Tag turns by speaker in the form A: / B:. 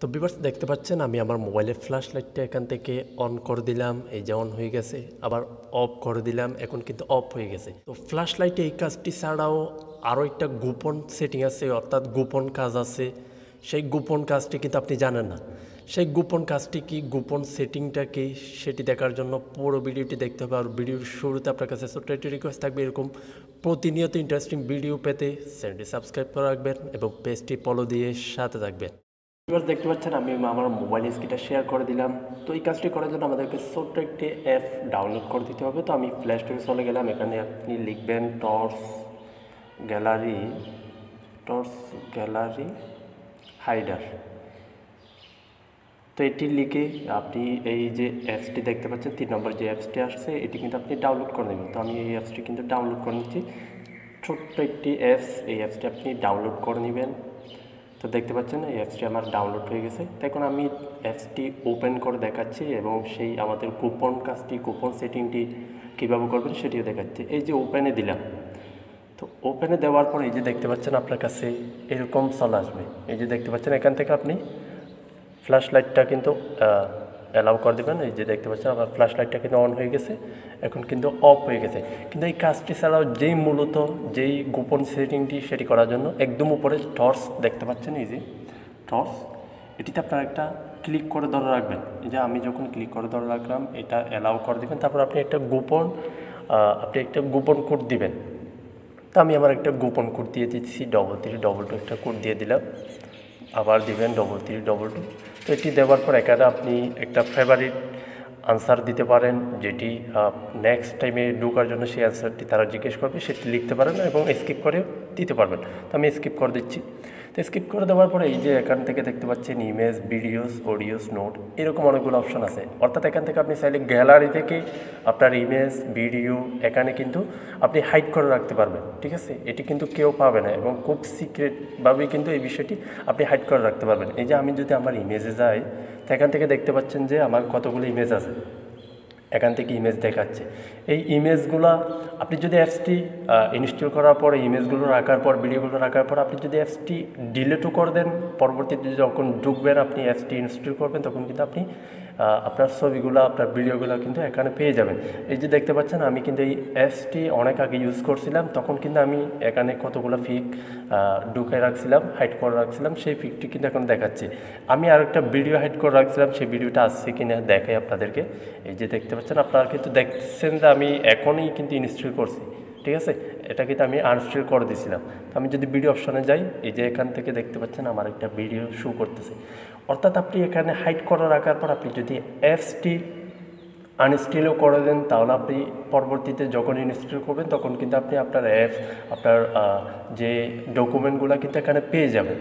A: তো ভিউয়ার্স দেখতে পাচ্ছেন আমি আমার মোবাইলের ফ্ল্যাশ লাইটটা এখান থেকে অন করে দিলাম, এই যে অন হয়ে গেছে, আবার অফ করে দিলাম, এখন কিন্তু অফ হয়ে গেছে। তো ফ্ল্যাশ লাইটে এই কাজটি ছাড়াও আরও একটা গোপন সেটিং আছে, অর্থাৎ গোপন কাজ আছে। সেই গোপন কাজটি কিন্তু আপনি জানেন না। সেই গোপন কাজটি কি, গোপন সেটিংটা কি, সেটি দেখার জন্য পুরো ভিডিওটি দেখতে হবে। আর ভিডিওর শুরুতে আপনার কাছে ছোট্ট একটি রিকোয়েস্ট থাকবে, এরকম প্রতিনিয়ত ইন্টারেস্টিং ভিডিও পেতে চ্যানেলটি সাবস্ক্রাইব করে রাখবেন এবং পেজটি ফলো দিয়ে সাথে থাকবেন। ভিউয়ার্স দেখতে পাচ্ছেন আমি আমার মোবাইল স্ক্রিনটা শেয়ার করে দিলাম। তো এই কাজটি করার জন্য আমাদেরকে ছোট্ট একটি অ্যাপ ডাউনলোড করে দিতে হবে। তো আমি প্লে স্টোরে চলে গেলাম, এখানে আপনি লিখবেন টর্চ গ্যালারি হাইডার। তো এটি লিখে আপনি এই যে অ্যাপসটি দেখতে পাচ্ছেন, 3 নম্বর যে অ্যাপসটি আসছে, এটি কিন্তু আপনি ডাউনলোড করে নেবেন। তো আমি এই অ্যাপসটি কিন্তু ডাউনলোড করে নিচ্ছি। ছোট্ট একটি অ্যাপস, এই অ্যাপসটি আপনি ডাউনলোড করে নেবেন। তো দেখতে পাচ্ছেন এই অ্যাপসটি আমার ডাউনলোড হয়ে গেছে। তো এখন আমি অ্যাপসটি ওপেন করে দেখাচ্ছি এবং সেই আমাদের গোপন কাজটি, গোপন সেটিংটি কীভাবে করবেন সেটিও দেখাচ্ছি। এই যে ওপেনে দিলাম, তো ওপেনে দেওয়ার পর এই যে দেখতে পাচ্ছেন আপনার কাছে এরকম চলে আসবে। এই যে দেখতে পাচ্ছেন এখান থেকে আপনি ফ্ল্যাশ লাইটটা কিন্তু অ্যালাউ করে দেবেন। এই যে দেখতে পাচ্ছেন আমার ফ্ল্যাশ লাইটটা কিন্তু অন হয়ে গেছে, এখন কিন্তু অফ হয়ে গেছে। কিন্তু এই কাজটি ছাড়াও যেই গোপন সেটিংটি সেটি করার জন্য একদম উপরে টর্চ দেখতে পাচ্ছেন, এই যে টর্চ, এটিতে আপনারা একটা ক্লিক করে ধরে রাখবেন। এই যে আমি যখন ক্লিক করে ধরে রাখলাম, এটা অ্যালাউ করে দেবেন। তারপর আপনি একটা গোপন কোড দিবেন। তো আমি আমার একটা গোপন কোড দিয়ে দিচ্ছি, 3322 একটা কোড দিয়ে দিলাম, আবার দিবেন 3322। তো এটি দেওয়ার পর এখানে আপনি একটা ফেভারিট আনসার দিতে পারেন, যেটি নেক্সট টাইমে ঢোকার জন্য সেই অ্যান্সারটি তারা জিজ্ঞেস করবে, সেটি লিখতে পারেন এবং স্কিপ করে দিতে পারবেন। তো আমি স্কিপ করে দিচ্ছি। তো স্কিপ করে দেওয়ার পরে এই যে এখান থেকে দেখতে পাচ্ছেন ইমেজ, ভিডিওস, অডিওস, নোট, এরকম অনেকগুলো অপশন আছে। অর্থাৎ এখান থেকে আপনি চাইলে গ্যালারি থেকে আপনার ইমেজ, ভিডিও এখানে কিন্তু আপনি হাইড করে রাখতে পারবেন। ঠিক আছে, এটি কিন্তু কেউ পাবে না এবং খুব সিক্রেটভাবেই কিন্তু এই বিষয়টি আপনি হাইড করে রাখতে পারবেন। এই যে আমি যদি আমার ইমেজে যাই, তো এখান থেকে দেখতে পাচ্ছেন যে আমার কতগুলো ইমেজ আছে, এখান থেকে ইমেজ দেখাচ্ছে। এই ইমেজগুলো আপনি যদি অ্যাপসটি ইনস্টল করার পর, ইমেজগুলো রাখার পর, ভিডিওগুলো রাখার পর আপনি যদি অ্যাপসটি ডিলিটও করে দেন, পরবর্তীতে যখন ঢুকবেন আপনি অ্যাপসটি ইনস্টল করবেন, তখন কিন্তু আপনি আপনার ছবিগুলো, আপনার ভিডিওগুলো কিন্তু এখানে পেয়ে যাবেন। এই যে দেখতে পাচ্ছেন আমি কিন্তু এই অ্যাপসটি অনেক আগে ইউজ করছিলাম, তখন কিন্তু আমি এখানে কতগুলো ফিক ঢুকে রাখছিলাম, হাইড করে রাখছিলাম, সেই ফিকটি কিন্তু এখন দেখাচ্ছি। আমি আরেকটা ভিডিও হাইড করে রাখছিলাম, সেই ভিডিওটা আসছে কিনা দেখাই আপনাদেরকে। এই যে দেখতে পাচ্ছেন, আপনারা কিন্তু দেখছেন যে আমি এখনই কিন্তু ইনস্টল করছি। ঠিক আছে, এটা কিন্তু আমি আনইনস্টল করে দিয়েছিলাম। তো আমি যদি ভিডিও অপশনে যাই, এই যে এখান থেকে দেখতে পাচ্ছেন আমার একটা ভিডিও শো করতেছে। অর্থাৎ আপনি এখানে হাইড করে রাখার পর আপনি যদি অ্যাপসটি আনইনস্টলও করে দেন, তাহলে আপনি পরবর্তীতে যখন ইনস্টল করবেন তখন কিন্তু আপনি আপনার অ্যাপস, আপনার যে ডকুমেন্টগুলো কিন্তু এখানে পেয়ে যাবেন।